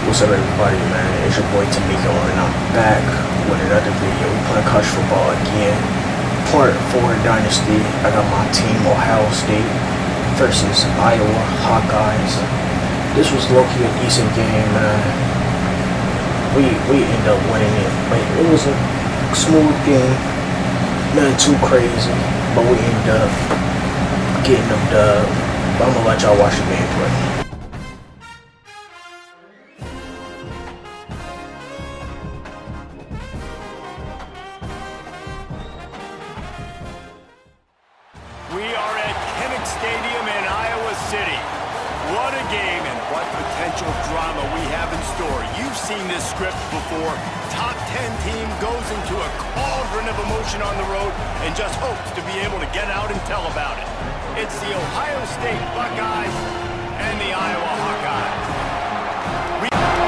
What's up, everybody, man? It's your boy Tamiko, and I'm back with another video. We're playing college football again. Part 4 Dynasty. I got my team, Ohio State versus Iowa Hawkeyes. This was low-key a decent game, man. We ended up winning it. Like, it was a smooth game, nothing too crazy, but we ended up getting them dub. But I'm gonna let y'all watch the gameplay. We are at Kinnick Stadium in Iowa City. What a game and what potential drama we have in store. You've seen this script before. Top 10 team goes into a cauldron of emotion on the road and just hopes to be able to get out and tell about it. It's the Ohio State Buckeyes and the Iowa Hawkeyes.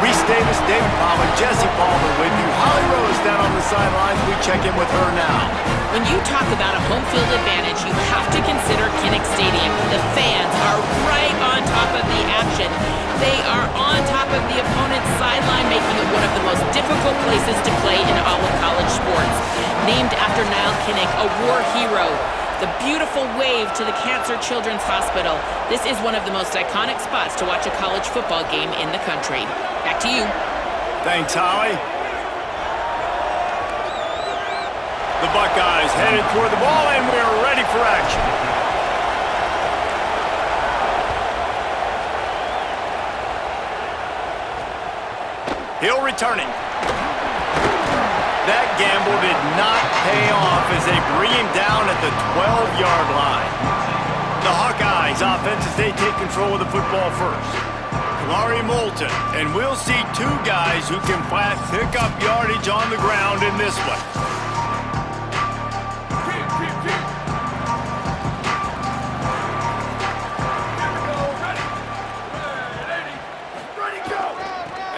Reese Davis, David Palmer, Jesse Palmer with you. Holly Rose down on the sidelines. We check in with her now. When you talk about a home field advantage, you have to consider Kinnick Stadium. The fans are right on top of the action. They are on top of the opponent's sideline, making it one of the most difficult places to play in all of college sports. Named after Niall Kinnick, a war hero. The beautiful wave to the Cancer Children's Hospital. This is one of the most iconic spots to watch a college football game in the country. Back to you. Thanks, Holly. The Buckeyes headed toward the ball, and we're ready for action. Hill returning. That gamble did not pay off as they bring him down at the 12-yard line. The Hawkeyes offense as they take control of the football first. Kamari Moulton, and we'll see two guys who can flat pick up yardage on the ground in this one.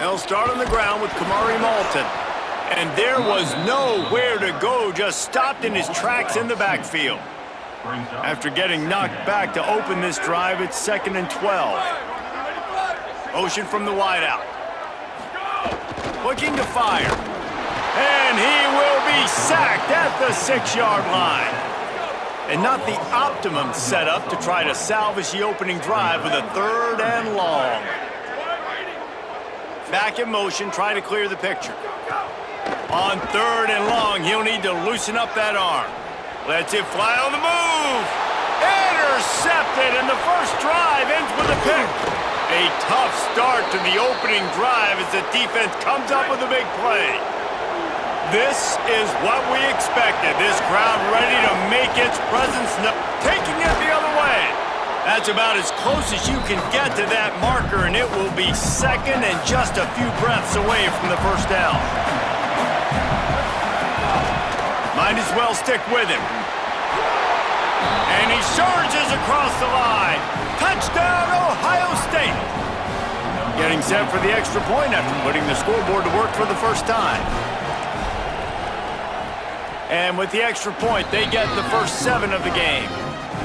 They'll start on the ground with Kamari Moulton. And there was nowhere to go, just stopped in his tracks in the backfield. After getting knocked back to open this drive, it's 2nd and 12. Motion from the wideout. Looking to fire. And he will be sacked at the 6-yard line. And not the optimum setup to try to salvage the opening drive with a 3rd and long. Back in motion, trying to clear the picture. On 3rd and long, he'll need to loosen up that arm. Lets it fly on the move. Intercepted, and the first drive ends with a pick. A tough start to the opening drive as the defense comes up with a big play. This is what we expected. This crowd ready to make its presence known. Taking it the other way. That's about as close as you can get to that marker, and it will be 2nd and just a few breaths away from the first down. Might as well stick with him. And he surges across the line. Touchdown, Ohio State. Getting set for the extra point after putting the scoreboard to work for the first time. And with the extra point, they get the first 7 of the game.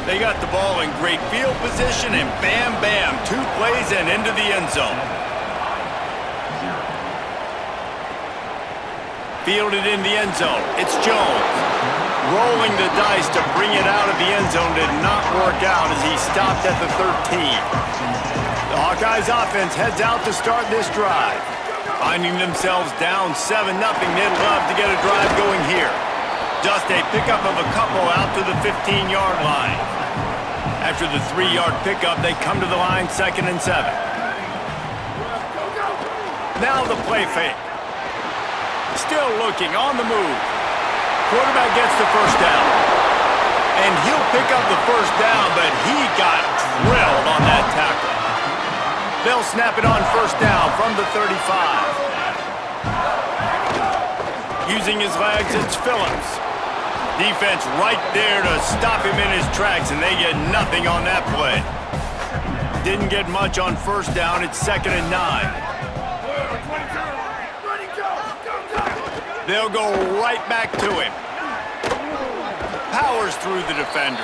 They got the ball in great field position, and bam, bam, 2 plays and into the end zone. Fielded in the end zone. It's Jones. Rolling the dice to bring it out of the end zone did not work out as he stopped at the 13. The Hawkeyes offense heads out to start this drive. Finding themselves down 7-0, they'd love to get a drive going here. Just a pickup of a couple out to the 15-yard line. After the 3-yard pickup, they come to the line 2nd and 7. Now the play fake. Still looking on the move. Quarterback gets the first down. And he'll pick up the first down, but he got drilled on that tackle. They'll snap it on first down from the 35. Using his legs, it's Phillips. Defense right there to stop him in his tracks, and they get nothing on that play. Didn't get much on first down. It's 2nd and 9. They'll go right back to him. Powers through the defender.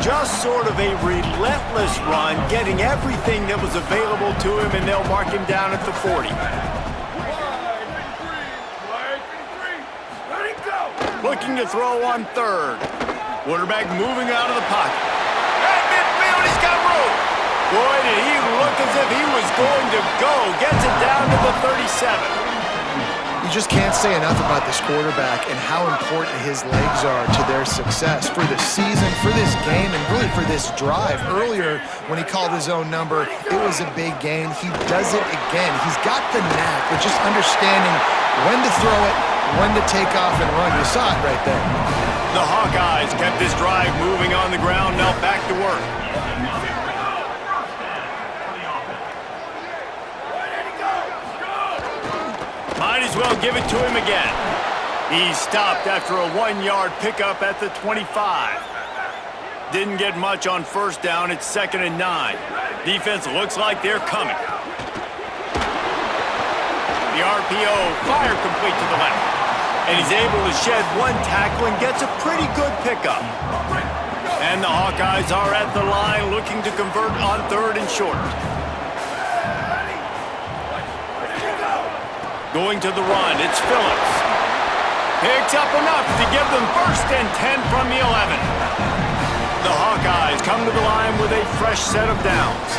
just sort of a relentless run, getting everything that was available to him, and they'll mark him down at the 40. Looking to throw on third. Quarterback moving out of the pocket. At midfield, he's got room. Boy, did he look as if he was going to go. Gets it down to the 37. You just can't say enough about this quarterback and how important his legs are to their success for the season, for this game, and really for this drive. Earlier, when he called his own number, it was a big gain. He does it again. He's got the knack of just understanding when to throw it, when to take off and run. You saw it right there. The Hawkeyes kept this drive moving on the ground, now back to work. Might as well give it to him again. He stopped after a 1-yard pickup at the 25. Didn't get much on first down. It's 2nd and 9. Defense looks like they're coming. The RPO, fire complete to the left. And he's able to shed one tackle and gets a pretty good pickup. And the Hawkeyes are at the line looking to convert on 3rd and short. Going to the run, it's Phillips. Picks up enough to give them 1st and 10 from the 11. The Hawkeyes come to the line with a fresh set of downs.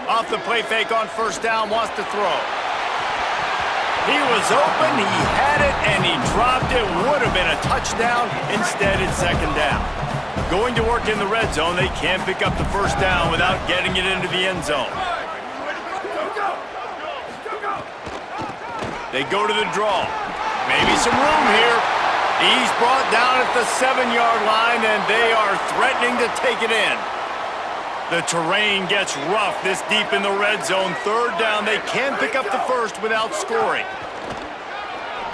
Off the play fake on 1st down, wants to throw. He was open, he had it, and he dropped it. Would have been a touchdown. Instead, it's 2nd down. Going to work in the red zone, they can't pick up the 1st down without getting it into the end zone. They go to the draw. Maybe some room here. He's brought down at the 7-yard line, and they are threatening to take it in. The terrain gets rough this deep in the red zone. 3rd down. They can pick up the 1st without scoring.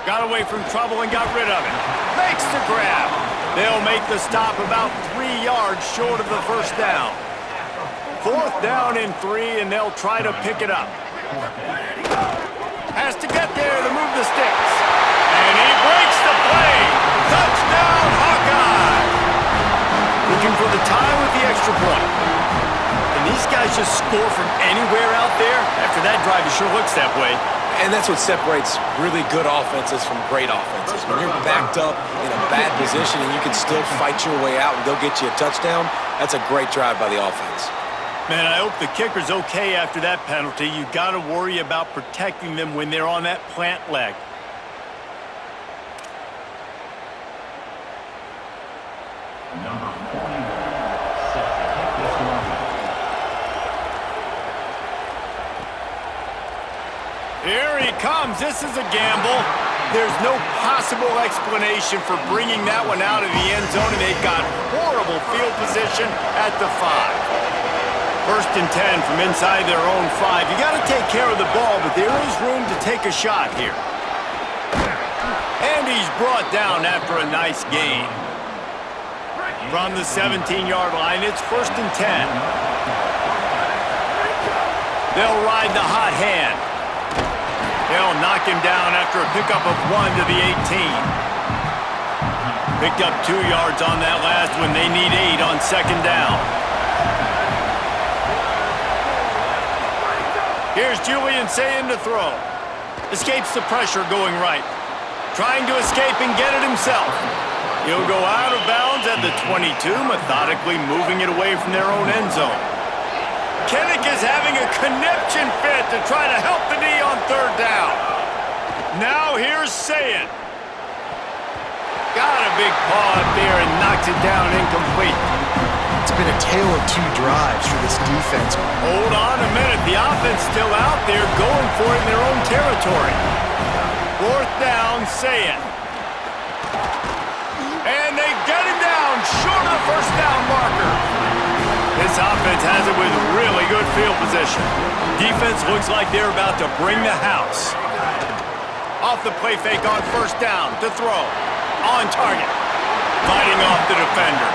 Got away from trouble and got rid of it. Makes the grab. They'll make the stop about 3 yards short of the 1st down. 4th down and 3, and they'll try to pick it up. Has to get there to move the sticks. And he breaks the play. Touchdown, Hawkeye. Looking for the tie with the extra point. And these guys just score from anywhere out there. After that drive, it sure looks that way. And that's what separates really good offenses from great offenses. When you're backed up in a bad position and you can still fight your way out and they'll get you a touchdown, that's a great drive by the offense. Man, I hope the kicker's okay after that penalty. You got to worry about protecting them when they're on that plant leg. Here he comes. This is a gamble. There's no possible explanation for bringing that one out of the end zone, and they've got horrible field position at the 5. 1st and 10 from inside their own 5. You got to take care of the ball, but there is room to take a shot here. And he's brought down after a nice gain. From the 17-yard line, it's 1st and 10. They'll ride the hot hand. They'll knock him down after a pickup of 1 to the 18. Picked up 2 yards on that last one. They need 8 on 2nd down. Here's Julian saying to throw. Escapes the pressure going right. Trying to escape and get it himself. He'll go out of bounds at the 22, methodically moving it away from their own end zone. Kinnick is having a conniption fit to try to help the D on 3rd down. Now here's Sayin. Got a big paw up there and knocks it down incomplete. It's been a tale of 2 drives for this defense. Hold on a minute. The offense still out there going for it in their own territory. 4th down, Sayin. And they get him down short of the 1st down marker. This offense has it with really good field position. Defense looks like they're about to bring the house. Off the play fake on 1st down to throw. On target. Fighting off the defender.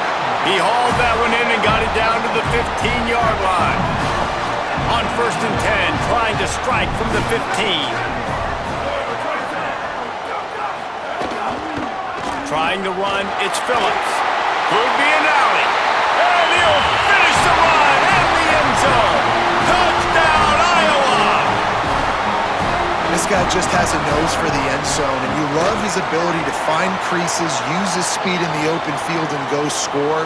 He hauled that one in and got it down to the 15-yard line. On 1st and 10, trying to strike from the 15. Trying to run, it's Phillips. Could be an alley. And he'll finish the run in the end zone. Touchdown, Iowa! This guy just has a nose for the end zone, and you love his ability to find creases, use his speed in the open field, and go score.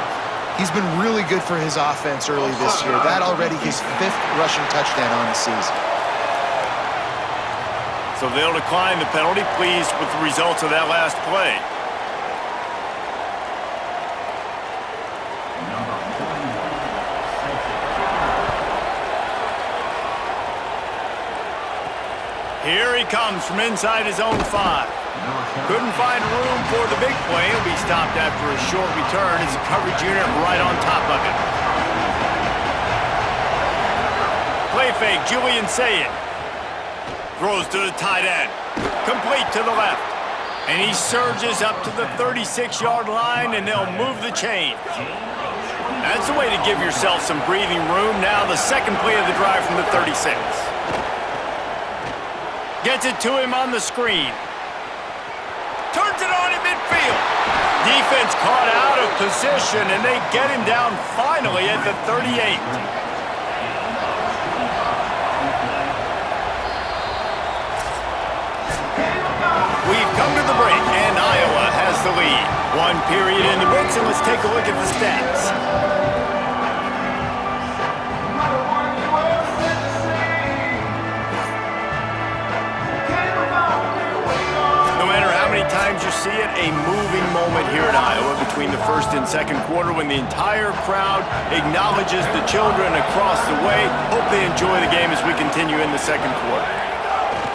He's been really good for his offense early this year. That already his 5th rushing touchdown on the season. So they'll decline the penalty, pleased with the results of that last play. Here he comes from inside his own 5. Couldn't find room for the big play. He'll be stopped after a short return as the coverage unit right on top of it. Play fake, Julian Sayed. Throws to the tight end. Complete to the left. And he surges up to the 36-yard line, and they'll move the chains. That's the way to give yourself some breathing room. Now the second play of the drive from the 36. Gets it to him on the screen. Turns it on in midfield. Defense caught out of position, and they get him down finally at the 38. We've come to the break, and Iowa has the lead. 1 period in the books, and let's take a look at the stats. Times you see it, a moving moment here at Iowa between the first and second quarter when the entire crowd acknowledges the children across the way. Hope they enjoy the game as we continue in the second quarter.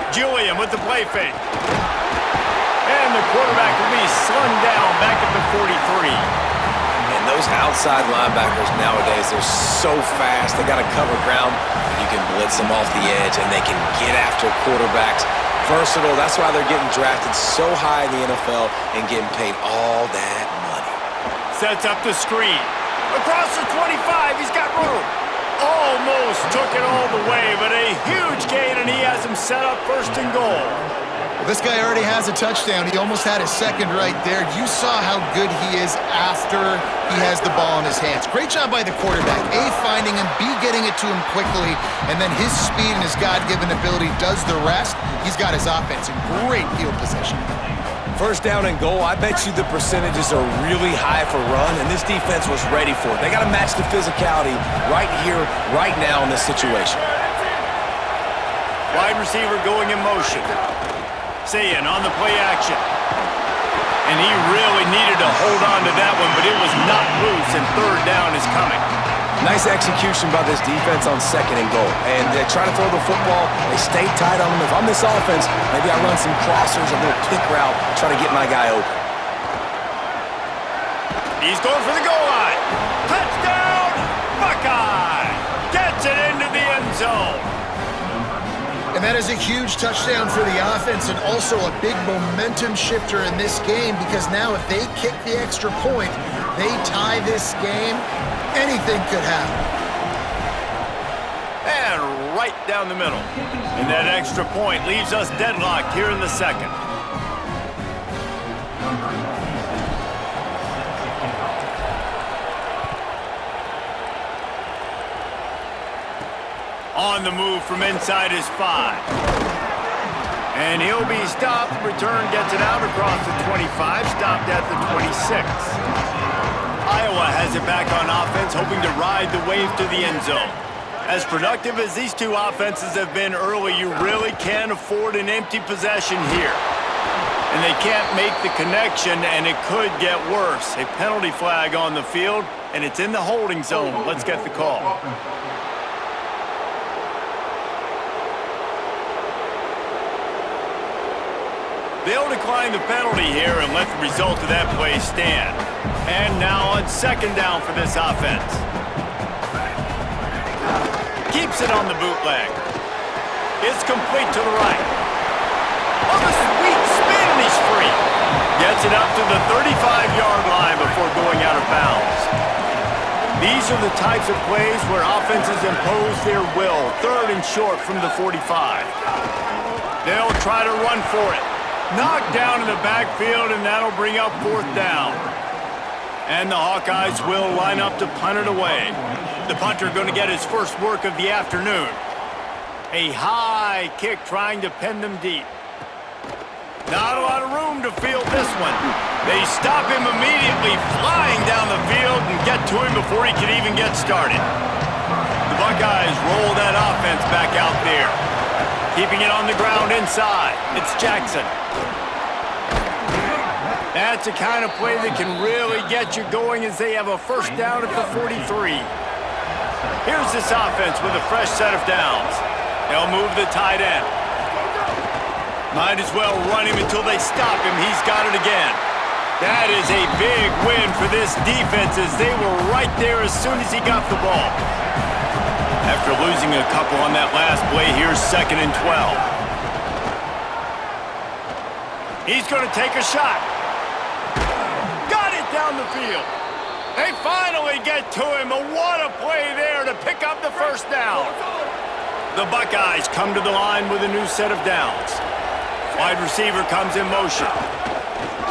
Julian with the play fake. And the quarterback will be slung down back at the 43. And those outside linebackers nowadays, they're so fast. They got to cover ground. You can blitz them off the edge, and they can get after quarterbacks. Versatile, that's why they're getting drafted so high in the NFL and getting paid all that money. Sets up the screen. Across the 25, he's got room. Almost took it all the way, but a huge gain, and he has him set up 1st and goal. This guy already has a touchdown. He almost had his 2nd right there. You saw how good he is after he has the ball in his hands. Great job by the quarterback. A, finding him, B, getting it to him quickly, and then his speed and his God-given ability does the rest. He's got his offense in great field position. 1st down and goal, I bet you the percentages are really high for run, and this defense was ready for it. They got to match the physicality right here, right now in this situation. Wide receiver going in motion. Sayin on the play action. And he really needed to hold on to that one, but it was not loose, and 3rd down is coming. Nice execution by this defense on 2nd and goal. And they try to throw the football. They stay tight on them. If I'm this offense, maybe I run some crossers, a little pick route, try to get my guy open. He's going for the goal line. Touchdown, Buckeye! Gets it into the end zone. And that is a huge touchdown for the offense and also a big momentum shifter in this game because now if they kick the extra point, they tie this game, anything could happen. And right down the middle. And that extra point leaves us deadlocked here in the second. On the move from inside his 5. And he'll be stopped. Return gets it out across the 25, stopped at the 26. Iowa has it back on offense, hoping to ride the wave to the end zone. As productive as these two offenses have been early, you really can't afford an empty possession here. And they can't make the connection, and it could get worse. A penalty flag on the field, and it's in the holding zone. Let's get the call. They'll decline the penalty here and let the result of that play stand. And now on 2nd down for this offense. Keeps it on the bootleg. It's complete to the right. On the sweet spin, and he's free. Gets it up to the 35-yard line before going out of bounds. These are the types of plays where offenses impose their will. 3rd and short from the 45. They'll try to run for it. Knocked down in the backfield, and that'll bring up 4th down. And the Hawkeyes will line up to punt it away. The punter going to get his first work of the afternoon. A high kick trying to pin them deep. Not a lot of room to field this one. They stop him immediately, flying down the field and get to him before he can even get started. The Buckeyes roll that offense back out there. Keeping it on the ground inside. It's Jackson. That's the kind of play that can really get you going as they have a first down at the 43. Here's this offense with a fresh set of downs. They'll move the tight end. Might as well run him until they stop him. He's got it again. That is a big win for this defense as they were right there as soon as he got the ball. After losing a couple on that last play, here's 2nd and 12. He's going to take a shot. Got it down the field. They finally get to him. What a play there to pick up the first down. The Buckeyes come to the line with a new set of downs. Wide receiver comes in motion.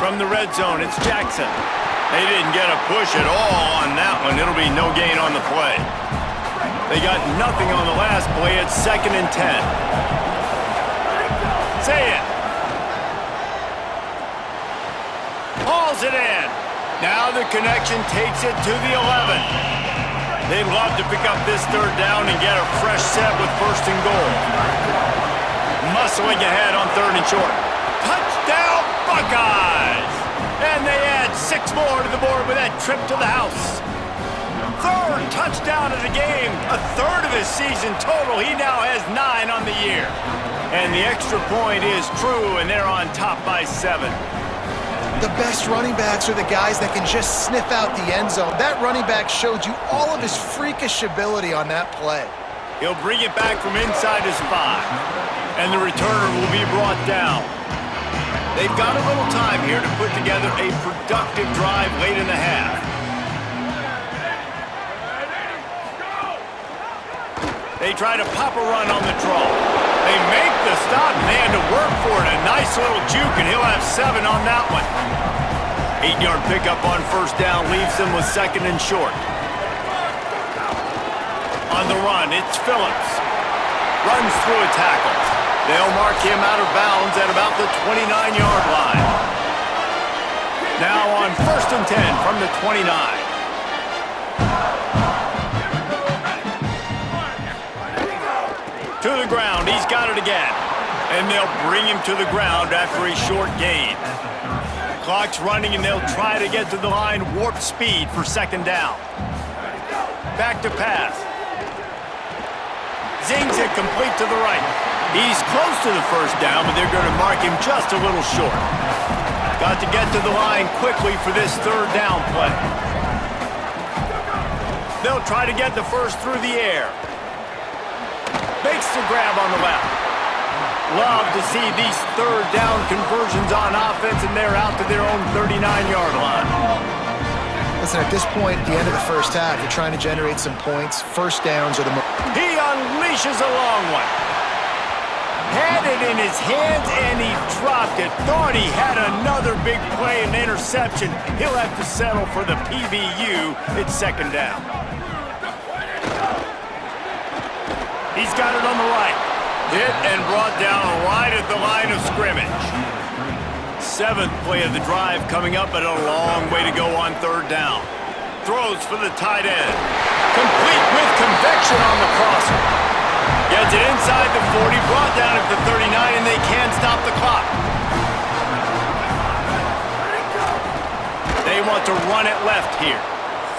From the red zone, it's Jackson. They didn't get a push at all on that one. It'll be no gain on the play. They got nothing on the last play. It's 2nd and 10. Say it. Hauls it in. Now the connection takes it to the 11. They'd love to pick up this 3rd down and get a fresh set with 1st and goal. Muscling ahead on 3rd and short. Touchdown, Buckeyes! And they add 6 more to the board with that trip to the house. 3rd touchdown of the game, a 3rd of his season total. He now has 9 on the year. And the extra point is true, and they're on top by 7. The best running backs are the guys that can just sniff out the end zone. That running back showed you all of his freakish ability on that play. He'll bring it back from inside his 5. And the returner will be brought down. They've got a little time here to put together a productive drive late in the half. They try to pop a run on the draw. They make the stop, and they had to work for it. A nice little juke, and he'll have 7 on that one. 8-yard pickup on 1st down leaves them with 2nd and short. On the run, it's Phillips. Runs through a tackle. They'll mark him out of bounds at about the 29-yard line. Now on 1st and 10 from the 29. To the ground, he's got it again. And they'll bring him to the ground after a short gain. Clock's running, and they'll try to get to the line warp speed for 2nd down. Back to pass. Zings it complete to the right. He's close to the 1st down, but they're going to mark him just a little short. Got to get to the line quickly for this 3rd down play. They'll try to get the 1st through the air. Makes the grab on the left. Love to see these 3rd down conversions on offense, and they're out to their own 39-yard line. Listen, at this point, at the end of the 1st half, you're trying to generate some points. 1st downs are the most. He unleashes a long one. Had it in his hands, and he dropped it. Thought he had another big play and interception. He'll have to settle for the PBU. It's 2nd down. He's got it on the right. Hit and brought down right at the line of scrimmage. 7th play of the drive coming up, but a long way to go on 3rd down. Throws for the tight end. Complete with conviction on the crosser. Gets it inside the 40, brought down at the 39, and they can't stop the clock. They want to run it left here.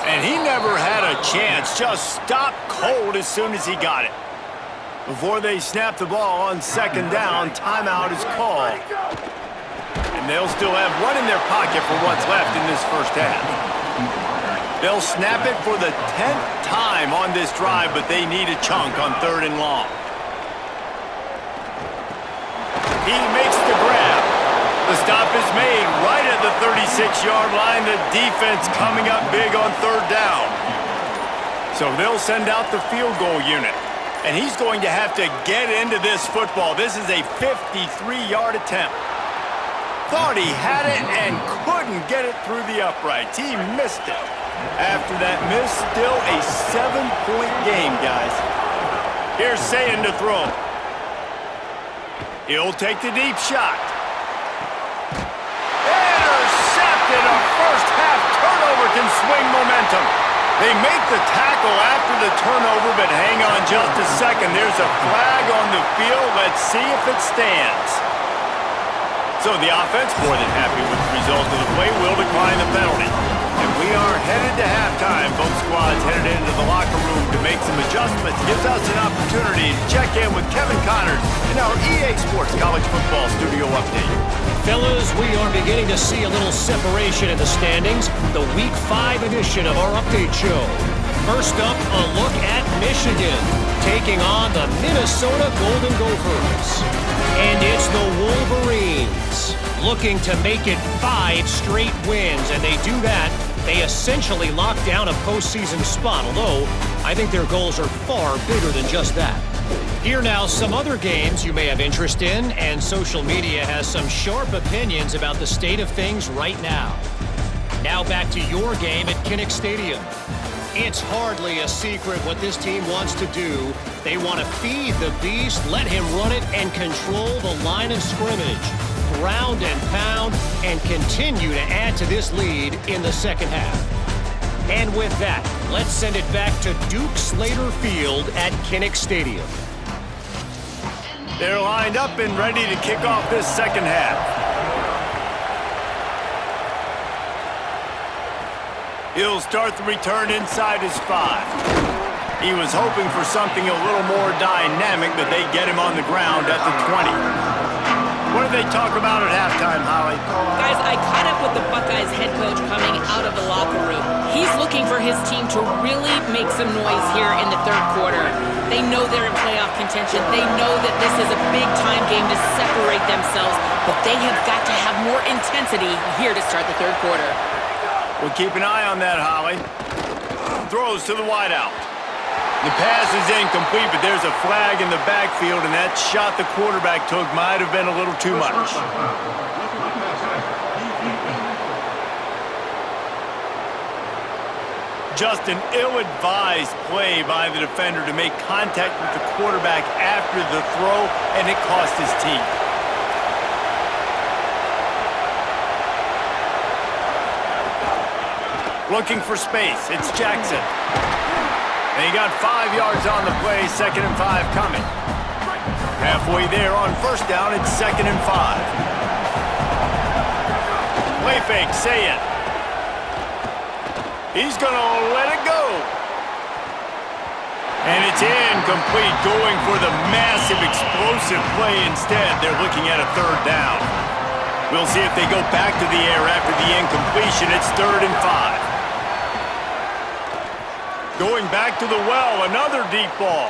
And he never had a chance, just stopped cold as soon as he got it. Before they snap the ball on 2nd down, timeout is called. And they'll still have 1 in their pocket for what's left in this 1st half. They'll snap it for the 10th time on this drive, but they need a chunk on 3rd and long. He makes the grab. The stop is made right at the 36-yard line. The defense coming up big on 3rd down. So they'll send out the field goal unit. And he's going to have to get into this football. This is a 53-yard attempt. Thought he had it and couldn't get it through the uprights. He missed it. After that miss, still a 7-point game, guys. Here's Sayin to throw. He'll take the deep shot. Intercepted. A first-half turnover can swing momentum. They make the tackle after the turnover, but hang on just a second. There's a flag on the field. Let's see if it stands. So the offense, more than happy with the result of the play, will decline the penalty. And we are headed to halftime. Both squads headed into the locker room to make some adjustments. Gives us an opportunity to check in with Kevin Connors in our EA Sports College Football Studio Update. Fellas, we are beginning to see a little separation in the standings. The Week 5 edition of our update show. First up, a look at Michigan, taking on the Minnesota Golden Gophers. And it's the Wolverines, looking to make it 5 straight wins. And they do that. They essentially lock down a postseason spot, although I think their goals are far bigger than just that. Here now, some other games you may have interest in, and social media has some sharp opinions about the state of things right now. Now back to your game at Kinnick Stadium. It's hardly a secret what this team wants to do. They want to feed the beast, let him run it, and control the line of scrimmage. Ground and pound, and continue to add to this lead in the second half. And with that, let's send it back to Duke Slater Field at Kinnick Stadium. They're lined up and ready to kick off this second half. He'll start the return inside his 5. He was hoping for something a little more dynamic, but they get him on the ground at the 20. What did they talk about at halftime, Holly? Guys, I caught up with the Buckeyes head coach coming out of the locker room. He's looking for his team to really make some noise here in the third quarter. They know they're in playoff contention. They know that this is a big-time game to separate themselves, but they have got to have more intensity here to start the third quarter. We'll keep an eye on that, Holly. Throws to the wideout. The pass is incomplete, but there's a flag in the backfield, and that shot the quarterback took might have been a little too much. Just an ill-advised play by the defender to make contact with the quarterback after the throw, and it cost his team. Looking for space. It's Jackson. And he got 5 yards on the play, 2nd and 5 coming. Halfway there on first down, it's 2nd and 5. Play fake, Sayin. He's going to let it go. And it's incomplete, going for the massive explosive play instead. They're looking at a 3rd down. We'll see if they go back to the air after the incompletion. It's 3rd and 5. Going back to the well, another deep ball.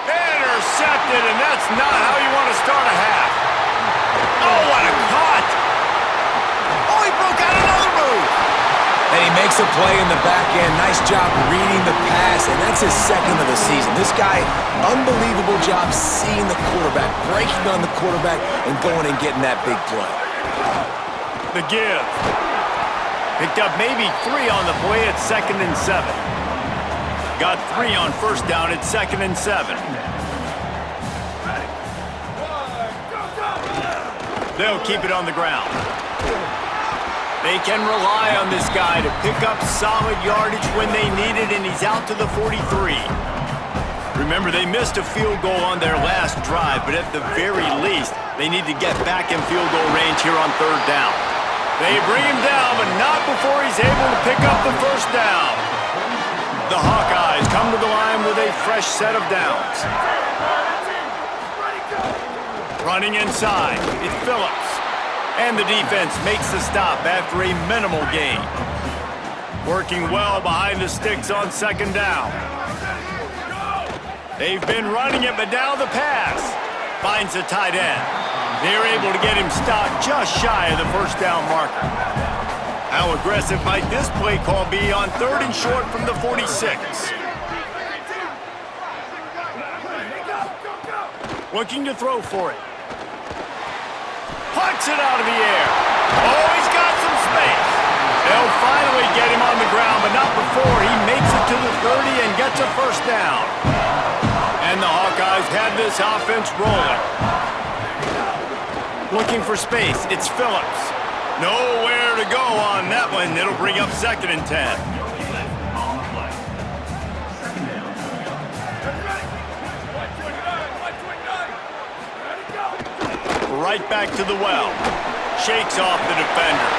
Intercepted, and that's not how you want to start a half. Oh, what a cut! Oh, he broke out another move! And he makes a play in the back end. Nice job reading the pass, and that's his 2nd of the season. This guy, unbelievable job seeing the quarterback, breaking on the quarterback, and going and getting that big play. The give. Picked up maybe 3 on the play at 2nd and 7. Got 3 on first down at 2nd and 7. They'll keep it on the ground. They can rely on this guy to pick up solid yardage when they need it, and he's out to the 43. Remember, they missed a field goal on their last drive, but at the very least, they need to get back in field goal range here on 3rd down. They bring him down, but not before he's able to pick up the first down. The Hawkeyes come to the line with a fresh set of downs. Running inside, it's Phillips. And the defense makes the stop after a minimal gain. Working well behind the sticks on 2nd down. They've been running it, but now the pass. Finds the tight end. They're able to get him stopped just shy of the first down marker. How aggressive might this play call be on 3rd and short from the 46? Looking to throw for it. Puts it out of the air. Oh, he's got some space. They'll finally get him on the ground, but not before he makes it to the 30 and gets a first down. And the Hawkeyes have this offense rolling. Looking for space. It's Phillips. Nowhere to go on that one. It'll bring up 2nd and 10. Right back to the well. Shakes off the defender.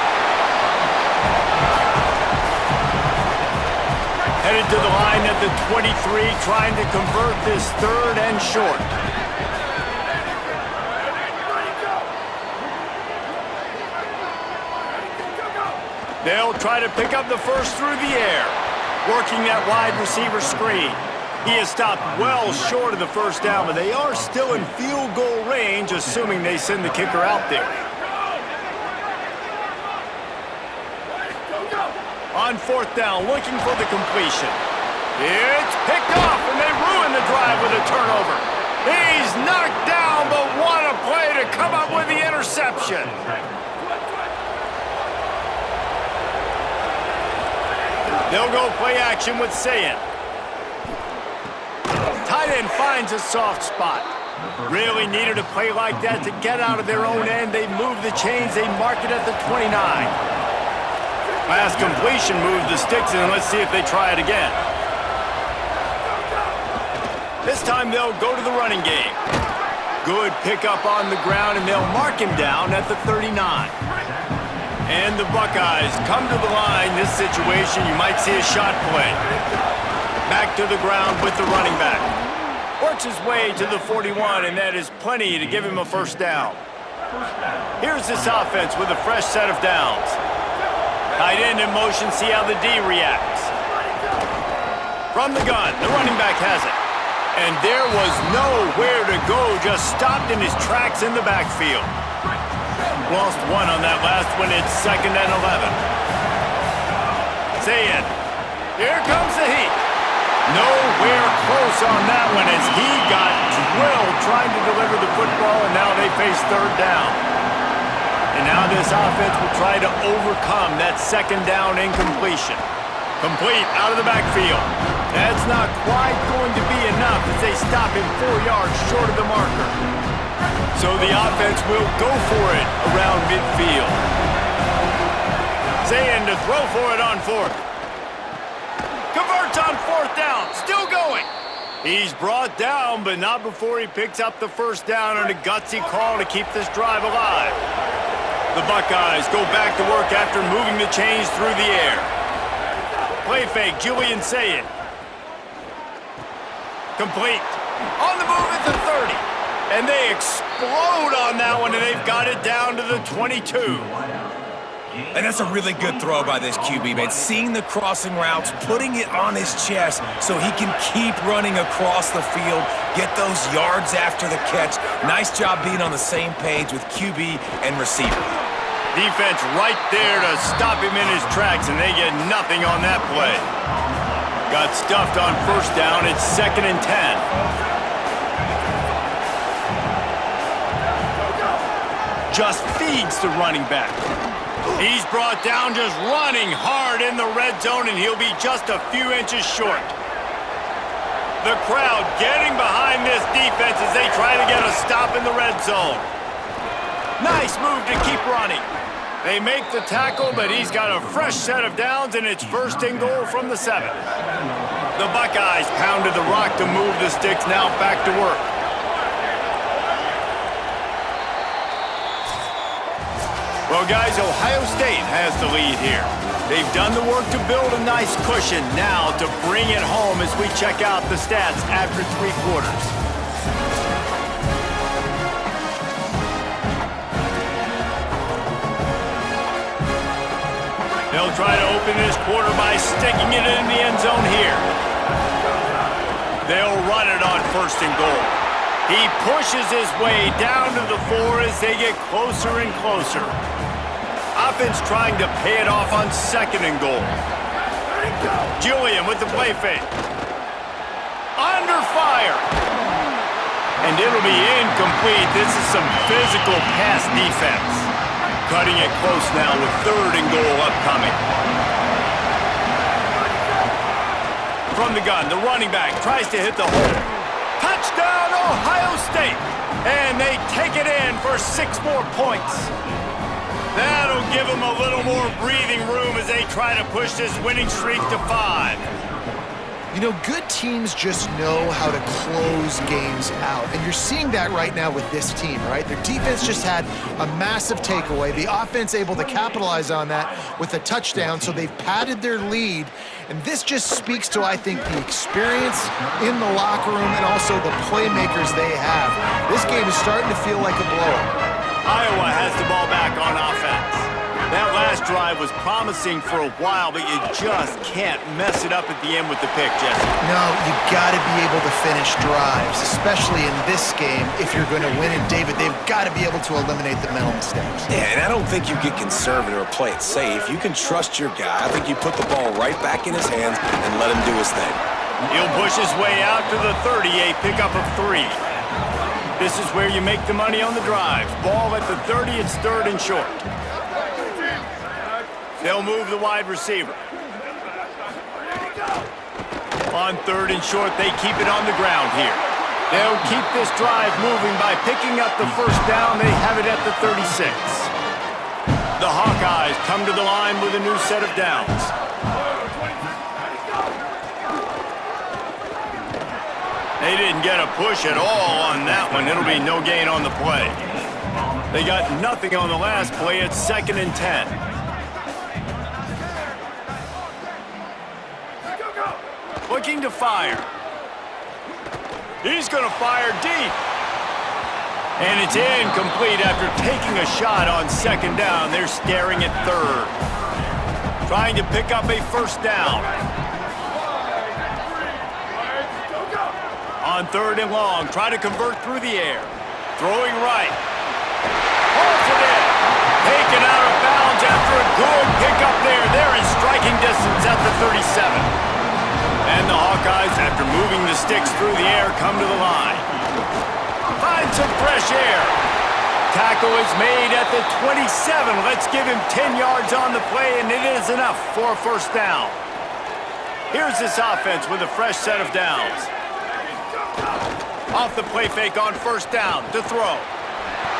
Headed to the line at the 23, trying to convert this 3rd and short. They'll try to pick up the first through the air, working that wide receiver screen. He has stopped well short of the first down, but they are still in field goal range, assuming they send the kicker out there. On 4th down, looking for the completion. It's picked off, and they ruin the drive with a turnover. He's knocked down, but what a play to come up with the interception. They'll go play action with Sayin. Tight end finds a soft spot. Really needed a play like that to get out of their own end. They move the chains. They mark it at the 29. Last completion moved the sticks in. Let's see if they try it again. This time they'll go to the running game. Good pickup on the ground, and they'll mark him down at the 39. And the Buckeyes come to the line. This situation, you might see a shot play. Back to the ground with the running back. Works his way to the 41, and that is plenty to give him a first down. Here's this offense with a fresh set of downs. Tight end in motion, see how the D reacts. From the gun, the running back has it. And there was nowhere to go, just stopped in his tracks in the backfield. Lost one on that last one. It's 2nd and 11. Sayin. Here comes the heat. Nowhere close on that one as he got drilled trying to deliver the football, and now they face 3rd down. And now this offense will try to overcome that 2nd down incompletion. Complete out of the backfield. That's not quite going to be enough as they stop him 4 yards short of the marker. So the offense will go for it around midfield. Sayin to throw for it on 4th. Converts on 4th down. Still going. He's brought down, but not before he picks up the first down on a gutsy call to keep this drive alive. The Buckeyes go back to work after moving the chains through the air. Play fake, Julian Sayin. Complete. On the move at the 30. And they explode on that one, and they've got it down to the 22. And that's a really good throw by this QB, man. Seeing the crossing routes, putting it on his chest so he can keep running across the field, get those yards after the catch. Nice job being on the same page with QB and receiver. Defense right there to stop him in his tracks, and they get nothing on that play. Got stuffed on first down. It's 2nd and 10. Just feeds the running back. He's brought down just running hard in the red zone, and he'll be just a few inches short. The crowd getting behind this defense as they try to get a stop in the red zone. Nice move to keep running. They make the tackle, but he's got a fresh set of downs, and it's 1st and goal from the 7. The Buckeyes pounded the rock to move the sticks, now back to work. Well, guys, Ohio State has the lead here. They've done the work to build a nice cushion. Now to bring it home as we check out the stats after 3 quarters. They'll try to open this quarter by sticking it in the end zone here. They'll run it on 1st and goal. He pushes his way down to the 4 as they get closer and closer. Offense trying to pay it off on 2nd and goal. Julian with the play fake. Under fire. And it'll be incomplete. This is some physical pass defense. Cutting it close now with 3rd and goal upcoming. From the gun, the running back tries to hit the hole. Touchdown, Ohio State! And they take it in for 6 more points. That'll give them a little more breathing room as they try to push this winning streak to 5. You know, good teams just know how to close games out. And you're seeing that right now with this team, right? Their defense just had a massive takeaway. The offense able to capitalize on that with a touchdown, so they've padded their lead. And this just speaks to, I think, the experience in the locker room and also the playmakers they have. This game is starting to feel like a blowout. Iowa has the ball back on offense. That last drive was promising for a while, but you just can't mess it up at the end with the pick, Jesse. No, you got to be able to finish drives, especially in this game if you're going to win. And David, they've got to be able to eliminate the mental mistakes. Yeah, and I don't think you get conservative or play it safe. You can trust your guy. I think you put the ball right back in his hands and let him do his thing. He'll push his way out to the 30, a pickup of 3. This is where you make the money on the drive. Ball at the 30, it's 3rd and short. They'll move the wide receiver. On 3rd and short, they keep it on the ground here. They'll keep this drive moving by picking up the 1st down. They have it at the 36. The Hawkeyes come to the line with a new set of downs. They didn't get a push at all on that one. It'll be no gain on the play. They got nothing on the last play. It's 2nd and 10. Looking to fire. He's going to fire deep. And it's incomplete after taking a shot on 2nd down. They're staring at 3rd. Trying to pick up a 1st down. On 3rd and long, try to convert through the air. Throwing right. Holds it in. Taken out of bounds after a good pickup there. They're in striking distance at the 37. And the Hawkeyes, after moving the sticks through the air, come to the line. Find some fresh air. Tackle is made at the 27. Let's give him 10 yards on the play, and it is enough for a 1st down. Here's this offense with a fresh set of downs. Off the play fake on 1st down to throw.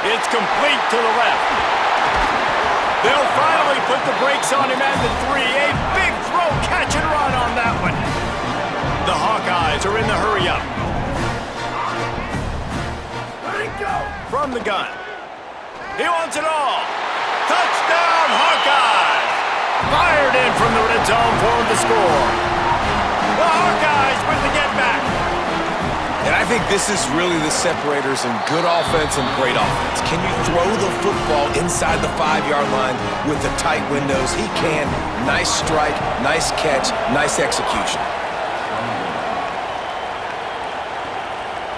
It's complete to the left. They'll finally put the brakes on him at the 3. A big throw, catch and run on that one. The Hawkeyes are in the hurry-up. From the gun. He wants it all. Touchdown, Hawkeyes! Fired in from the red zone for the score. The Hawkeyes with the get-back. And I think this is really the separators in good offense and great offense. Can you throw the football inside the 5-yard line with the tight windows? He can. Nice strike, nice catch, nice execution.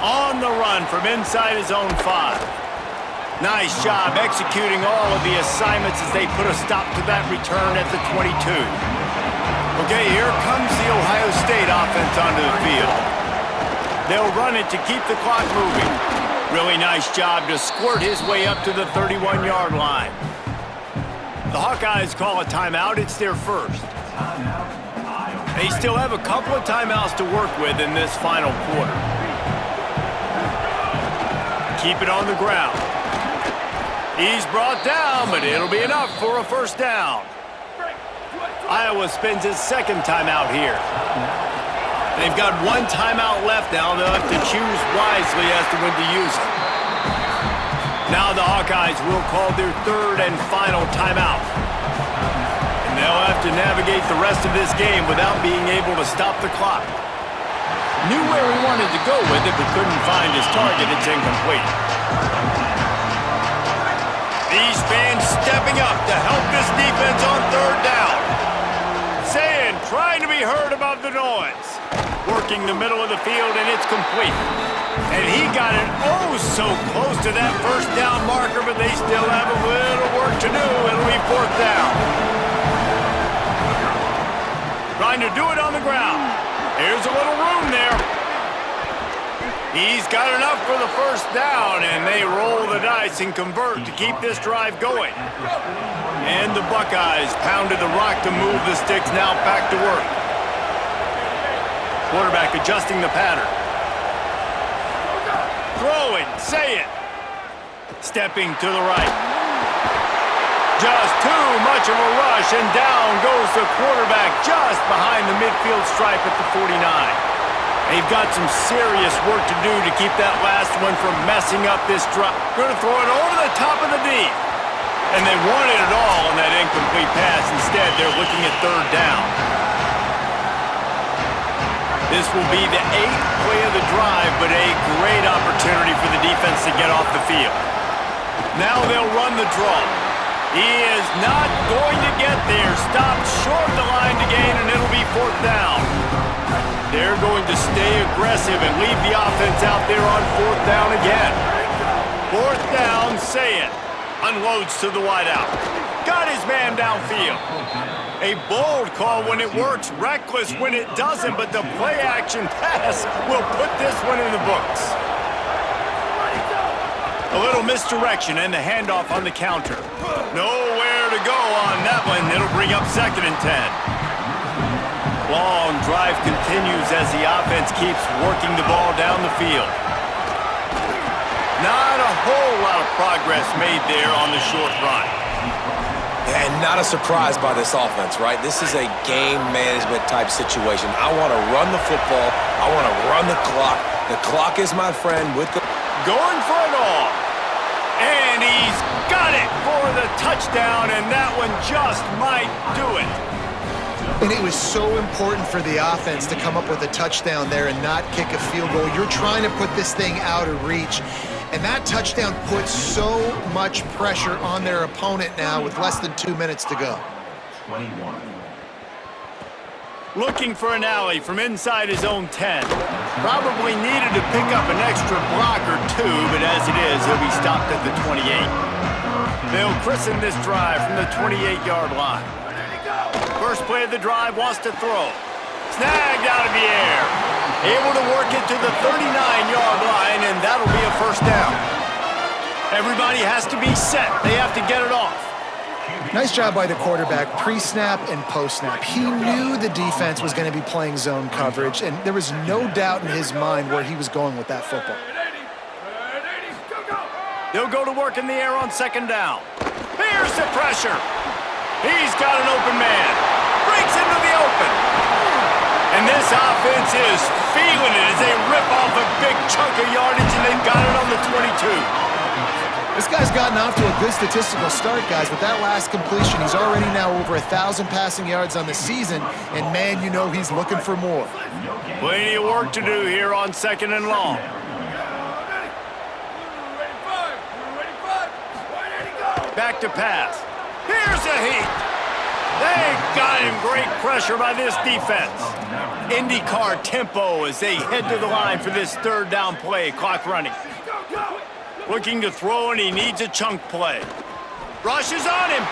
On the run from inside his own 5. Nice job executing all of the assignments as they put a stop to that return at the 22. Okay, here comes the Ohio State offense onto the field. They'll run it to keep the clock moving. Really nice job to squirt his way up to the 31-yard line. The Hawkeyes call a timeout. It's their 1st. They still have a couple of timeouts to work with in this final quarter. Keep it on the ground. He's brought down, but it'll be enough for a 1st down. Iowa spends his 2nd timeout here. They've got 1 timeout left now. They'll have to choose wisely as to when to use it. Now the Hawkeyes will call their 3rd and final timeout. And they'll have to navigate the rest of this game without being able to stop the clock. Knew where he wanted to go with it, but couldn't find his target. It's incomplete. These fans stepping up to help this defense on 3rd down. Saying, trying to be heard above the noise. Working the middle of the field, and it's complete. And he got it so close to that 1st down marker, but they still have a little work to do. It'll be 4th down. Trying to do it on the ground. Here's a little room there. He's got enough for the first down, and they roll the dice and convert to keep this drive going. And the Buckeyes pounded the rock to move the sticks, now back to work. Quarterback adjusting the pattern. Throwing, say it. Stepping to the right. Just too much of a rush, and down goes the quarterback just behind the midfield stripe at the 49. They've got some serious work to do to keep that last one from messing up this drop. Going to throw it over the top of the D. And they wanted it all on that incomplete pass. Instead, they're looking at third down. This will be the 8th play of the drive, but a great opportunity for the defense to get off the field. Now they'll run the draw. He is not going to get there. Stopped short of the line to gain, and it'll be fourth down. They're going to stay aggressive and leave the offense out there on fourth down again. Fourth down, say it. Unloads to the wideout. Got his man downfield. A bold call when it works, reckless when it doesn't, but the play-action pass will put this one in the books. A little misdirection and the handoff on the counter. Nowhere to go on that one. It'll bring up 2nd and 10. Long drive continues as the offense keeps working the ball down the field. Not a whole lot of progress made there on the short run. And not a surprise by this offense, right? This is a game management type situation. I want to run the football. I want to run the clock. The clock is my friend with the... Going for it all. And he's got it for the touchdown, and that one just might do it. And it was so important for the offense to come up with a touchdown there and not kick a field goal. You're trying to put this thing out of reach. And that touchdown puts so much pressure on their opponent now with less than 2 minutes to go. 21. Looking for an alley from inside his own 10. Probably needed to pick up an extra block or two, but as it is, he'll be stopped at the 28. They'll christen this drive from the 28-yard line. First play of the drive, wants to throw. Snagged out of the air. Able to work it to the 39-yard line, and that'll be a first down. Everybody has to be set. They have to get it off. Nice job by the quarterback, pre-snap and post-snap. He knew the defense was going to be playing zone coverage, and there was no doubt in his mind where he was going with that football. They'll go to work in the air on 2nd down. Here's the pressure. He's got an open man. Breaks into the open. And this offense is feeling it as they rip off a big chunk of yardage, and they've got it on the 22. This guy's gotten off to a good statistical start, guys, but that last completion, he's already now over 1,000 passing yards on the season, and man, you know he's looking for more. Plenty of work to do here on 2nd and long. Back to pass. Here's a heat. They got him. Great pressure by this defense. IndyCar tempo as they head to the line for this 3rd down play. Clock running. Looking to throw, and he needs a chunk play. Rushes on him.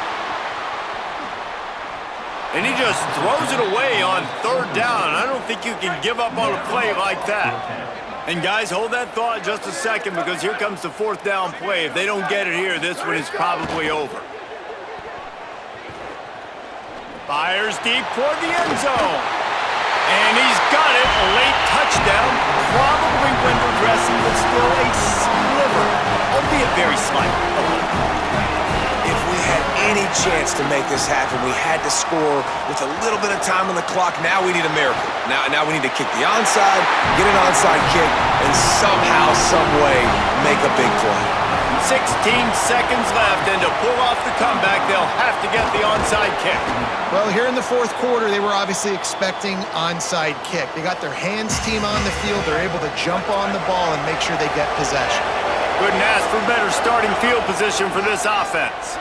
And he just throws it away on 3rd down. I don't think you can give up on a play like that. And guys, hold that thought just a second, because here comes the 4th down play. If they don't get it here, this one is probably over. Fires deep toward the end zone. And he's got it. A late touchdown. Probably window dressing, but still a sliver. Albeit very slight. If we had any chance to make this happen, we had to score with a little bit of time on the clock. Now we need a miracle. Now we need to kick the onside, get an onside kick, and somehow, some way, make a big play. 16 seconds left, and to pull off the comeback, they'll have to get the onside kick. Well, here in the 4th quarter, they were obviously expecting onside kick. They got their hands team on the field. They're able to jump on the ball and make sure they get possession. Couldn't ask for better starting field position for this offense.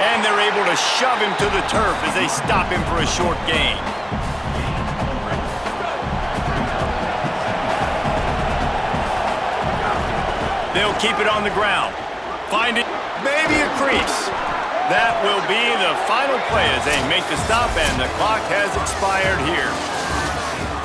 And they're able to shove him to the turf as they stop him for a short gain. They'll keep it on the ground. Find it, maybe a crease. That will be the final play as they make the stop, and the clock has expired here.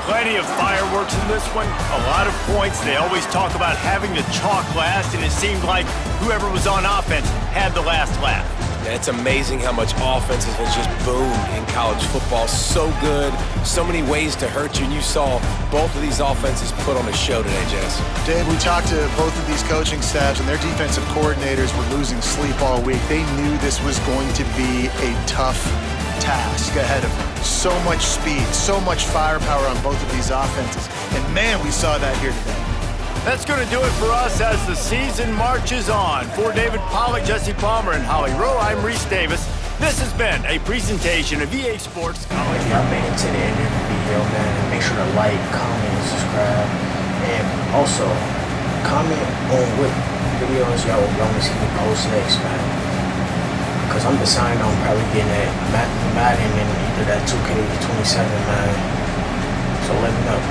Plenty of fireworks in this one, a lot of points. They always talk about having the chalk last, and it seemed like whoever was on offense had the last laugh. Yeah, it's amazing how much offense has just boomed in college football. So good, so many ways to hurt you, and you saw both of these offenses put on a show today, Jess. Dave, we talked to both of these coaching staffs, and their defensive coordinators were losing sleep all week. They knew this was going to be a tough task ahead of them. So much speed, so much firepower on both of these offenses. And man, we saw that here today. That's going to do it for us as the season marches on. For David Pollack, Jesse Palmer, and Holly Rowe, I'm Reese Davis. This has been a presentation of EA Sports College. If y'all made it to the end of the video, man, make sure to like, comment, and subscribe. And also, comment on what videos y'all want to see me post next, man. Because I'm deciding on probably getting that Madden and either that 2K27, man. So let me know.